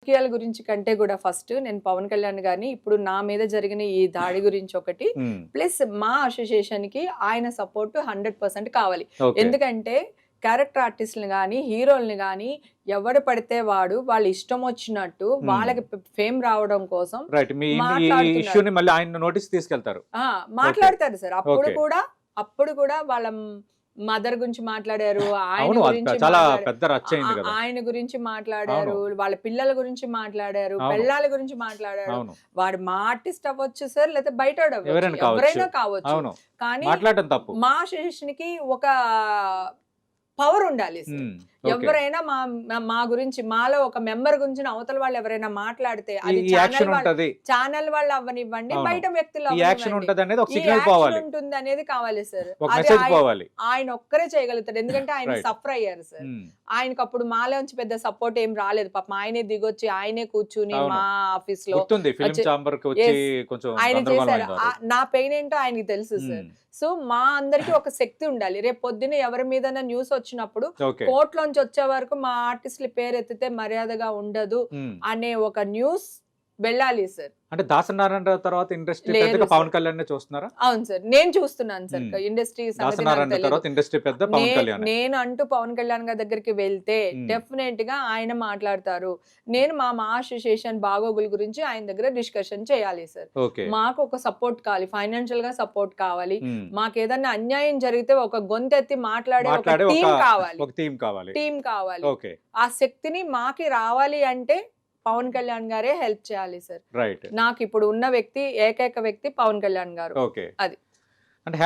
రాజకీయాల గురించి కంటే కూడా ఫస్ట్ నేను పవన్ కళ్యాణ్ గారిని ఇప్పుడు నా మీద జరిగిన ఈ దాడి గురించి ఒకటి ప్లస్ మా అసోసియేషన్ కి ఆయన సపోర్ట్ 100% కావాలి. ఎందుకంటే క్యారెక్టర్ ఆర్టిస్ట్ని కానీ హీరోల్ని కానీ ఎవడు పడితే వాడు వాళ్ళ ఇష్టం వచ్చినట్టు వాళ్ళకి ఫేమ్ రావడం కోసం మాట్లాడతారు సార్. అప్పుడు కూడా వాళ్ళ మదర్ గురించి మాట్లాడారు, ఆయన గురించి మాట్లాడారు, వాళ్ళ పిల్లల గురించి మాట్లాడారు, పెళ్ళాల గురించి మాట్లాడారు. వాడు మా ఆర్టిస్ట్ అవ్వచ్చు సార్, లేదా బయట ఎవరైనా కావచ్చు, కానీ మా అసోసియేషన్ కి ఒక పవర్ ఉండాలి సార్. ఎవరైనా మా గురించి, మాలో ఒక మెంబర్ గురించి అవతల వాళ్ళు ఎవరైనా మాట్లాడితే అది ఛానల్ వాళ్ళు అవ్వనివ్వండి, బయట వ్యక్తులు ఉంటుంది అనేది కావాలి సార్. ఆయన ఒక్కరే చేయగలుగుతాడు, ఎందుకంటే ఆయన సఫర్ అయ్యారు సార్. ఆయనకు అప్పుడు మాలోంచి పెద్ద సపోర్ట్ ఏం రాలేదు. పాపం ఆయనే దిగొచ్చి ఆయనే కూర్చుని మా ఆఫీస్ లో ఆయన చేశారు. నా పెయిన్ ఏంటో ఆయనకి తెలుసు సార్. సో మా అందరికి ఒక శక్తి ఉండాలి. రేపు పొద్దున ఎవరి మీద న్యూస్ వచ్చినప్పుడు కోర్టులోంచి వచ్చే వరకు మా ఆర్టిస్టుల పేరు ఎత్తితే మర్యాదగా ఉండదు అనే ఒక న్యూస్ వెళ్ళాలి సార్. అంటే దాసనారాయణ తర్వాత ఇండస్ట్రీ పవన్ కళ్యాణ్ చూస్తున్నారా? అవును సార్, నేను చూస్తున్నాను సార్. ఇండస్ట్రీ నేను అంటూ పవన్ కళ్యాణ్ గారి దగ్గరికి వెళ్తే డెఫినెట్ గా ఆయన మాట్లాడతారు. నేను మా అసోసియేషన్ బాగోగుల గురించి ఆయన దగ్గర డిస్కషన్ చేయాలి సార్. మాకు ఒక సపోర్ట్ కావాలి, ఫైనాన్షియల్ గా సపోర్ట్ కావాలి. మాకు ఏదన్నా అన్యాయం జరిగితే ఒక గొంతెత్తి మాట్లాడే ఒక టీం కావాలి. ఆ శక్తిని మాకి రావాలి అంటే పవన్ కళ్యాణ్ గారే హెల్ప్ చేయాలి సార్. నాకు ఇప్పుడు ఉన్న వ్యక్తి, ఏకైక వ్యక్తి పవన్ కళ్యాణ్ గారు. అది అంటే